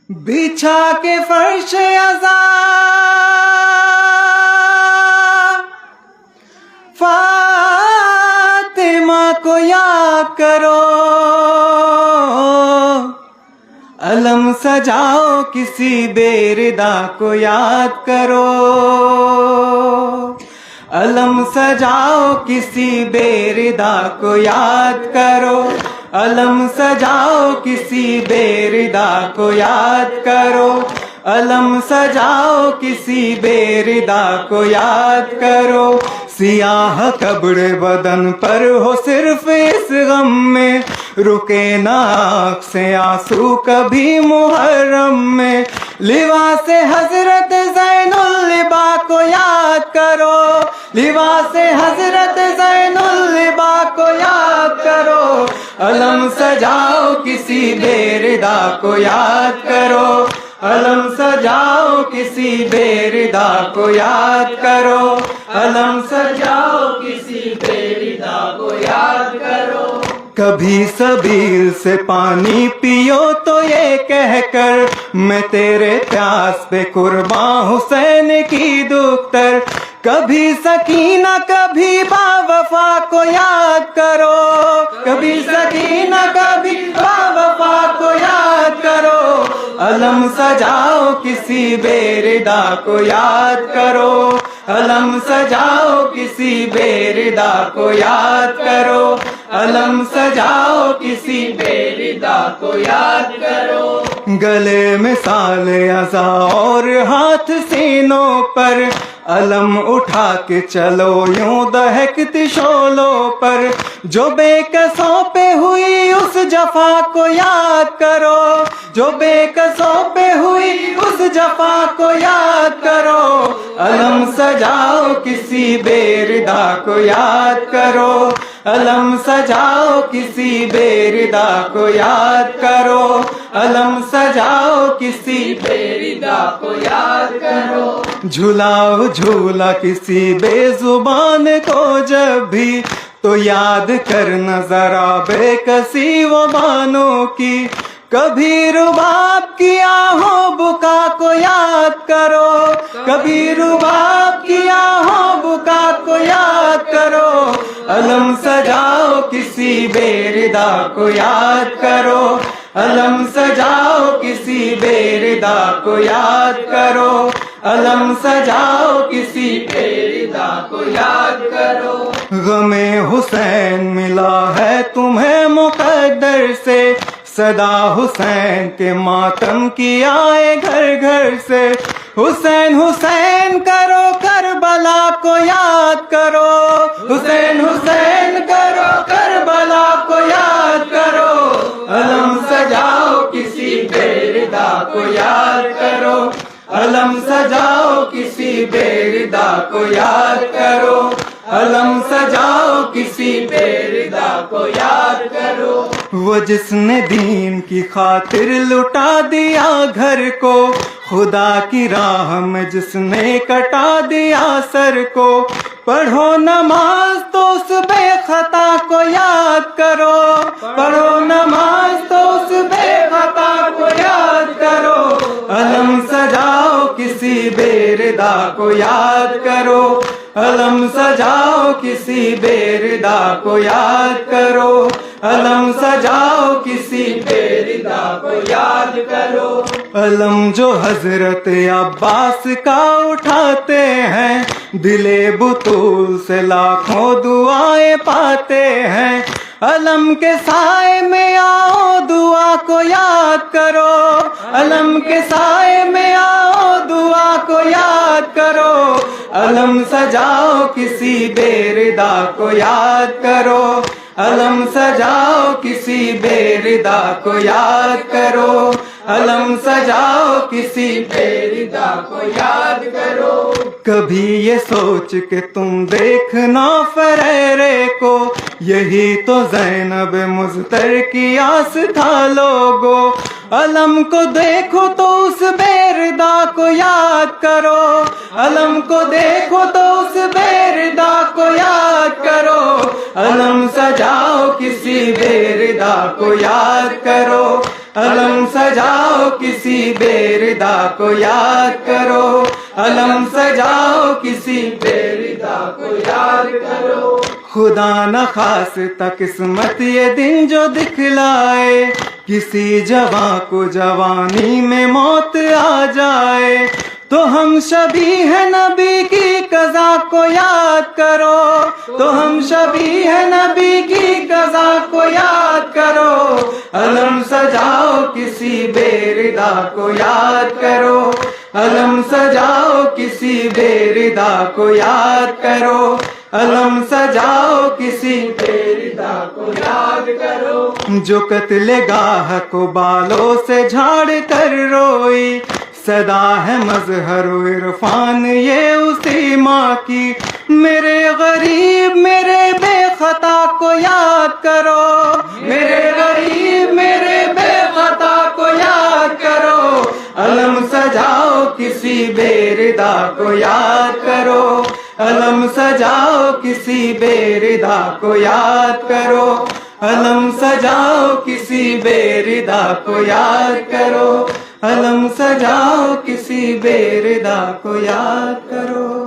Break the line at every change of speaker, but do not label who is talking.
بچھا کے فرش ازاں فاطمہ کو یاد کرو، علم سجاؤ کسی بے ردا کو یاد کرو، علم سجاؤ کسی بے ردا کو یاد کرو، علم سجاؤ کسی بے ردا کو یاد کرو، علم سجاؤ کسی بے ردا کو یاد کرو، سیاہ کبڑ بدن پر ہو صرف اس غم میں، رکے نہ آنکھ سے آنسو کبھی محرم میں، لباس حضرت زین اللبا کو یاد کرو، لباس حضرت زین اللبا کو یاد کرو، علم سجاؤ کسی بے ردا کو یاد کرو، علم سجاؤ کسی بے ردا کو یاد کرو، علم سجاؤ کسی بے ردا کو یاد کرو، کبھی سبیل سے پانی پیو تو یہ کہہ کر میں تیرے پیاس پہ قرباں حسین کی دختر، کبھی سکینہ کبھی با وفا کو یاد کرو، کبھی سکینہ کبھی با وفا کو یاد کرو، علم سجاؤ کسی بے ردا کو یاد کرو، علم سجاؤ کسی بے ردا کو یاد کرو، علم سجاؤ کسی بے ردا کو یاد کرو، گلے میں سال ازاں اور ہاتھ سینوں پر، علم اٹھا کے چلو یوں دہکتی شعلوں پر، جو بے کسوں پہ ہوئی اس جفا کو یاد کرو، جو بے کسوں پہ ہوئی اس جفا کو یاد کرو، علم سجاؤ کسی بے ردا کو یاد کرو، علم سجاؤ کسی بے ردا کو یاد کرو، علم سجاؤ کسی بے ردا کو یاد کرو، جھلاؤ جھولا کسی بے زبان کو جب بھی تو یاد کرنا ذرا بے کسی و بانوں کی، کبھی رباب کی آہوں بکا کو یاد کرو، کبھی رباب کی آہوں بکا کو یاد کرو، علم سجاؤ کسی بے ردا کو یاد کرو، علم سجاؤ کسی بے ردا کو یاد کرو، علم سجاؤ کسی بے ردا کو یاد کرو، غم حسین ملا ہے تمہیں مقدر سے، صدا حسین کے ماتم کی آئے گھر گھر سے، حسین حسین کرو کربلا کو یاد کرو، حسین حسین کرو کربلا کو یاد کرو، علم سجاؤ کسی بے ردا کو یاد کرو، علم سجاؤ کسی بے ردا کو یاد کرو، علم سجاؤ کسی بے ردا کو یاد کرو، وہ جس نے دین کی خاطر لٹا دیا گھر کو، خدا کی راہ میں جس نے کٹا دیا سر کو، پڑھو نماز تو اس بے خطا کو یاد کرو، پڑھو نماز تو اس بے خطا کو یاد کرو، علم سجاؤ کسی بے ردا کو یاد کرو، علم سجاؤ کسی بے ردا کو یاد کرو، علم سجاؤ کسی بے ردا کو یاد کرو، علم جو حضرت عباس کا اٹھاتے ہیں، دل بطول سے لاکھوں دعائیں پاتے ہیں، علم کے سائے میں آؤ دعا کو یاد کرو، علم کے سائے میں آؤ دعا کو یاد کرو، علم سجاؤ کسی بے ردا کو یاد کرو، علم سجاؤ کسی بے ردا کو یاد کرو، علم سجاؤ کسی بے ردا کو یاد کرو، کبھی یہ سوچ کے تم دیکھنا فریرے کو، یہی تو زینب مضطر کی آس تھا لوگو، علم کو دیکھو تو اس بے ردا کو یاد کرو، علم کو دیکھو تو اس بے ردا کو یاد کرو، علم سجاؤ کسی بے ردا کو یاد کرو، علم سجاؤ کسی بے-ردا کو یاد کرو، علم سجاؤ کسی بے-ردا کو یاد کرو۔ خدا نخواستہ قسمت یہ دن جو دکھلائے، کسی جوان کو جوانی میں موت آ جائے، تو ہم شبیہ نبی کی قضا کو یاد کرو، تو ہم شبیہ نبی کی قضا کو یاد کرو۔ علم سجاؤ کسی بے-ردا کو یاد کرو، علم سجاؤ کسی بے-ردا کو یاد کرو، علم سجاؤ کسی بے-ردا کو یاد کرو۔ جو قتل گاہ کو بالوں سے جھاڑ کر روئی، صدا ہے مظہر و عرفان یہ اسی ماں کی۔ میرے غریب میرے بے خطا کو یاد کرو، میرے غریب میرے بے خطا کو یاد کرو۔ علم سجاؤ کسی بے-ردا کو یاد کرو، علم سجاؤ کسی بے-ردا کو یاد کرو، علم سجاؤ کسی بے-ردا کو یاد کرو، علم سجاؤ کسی بے-ردا کو یاد کرو۔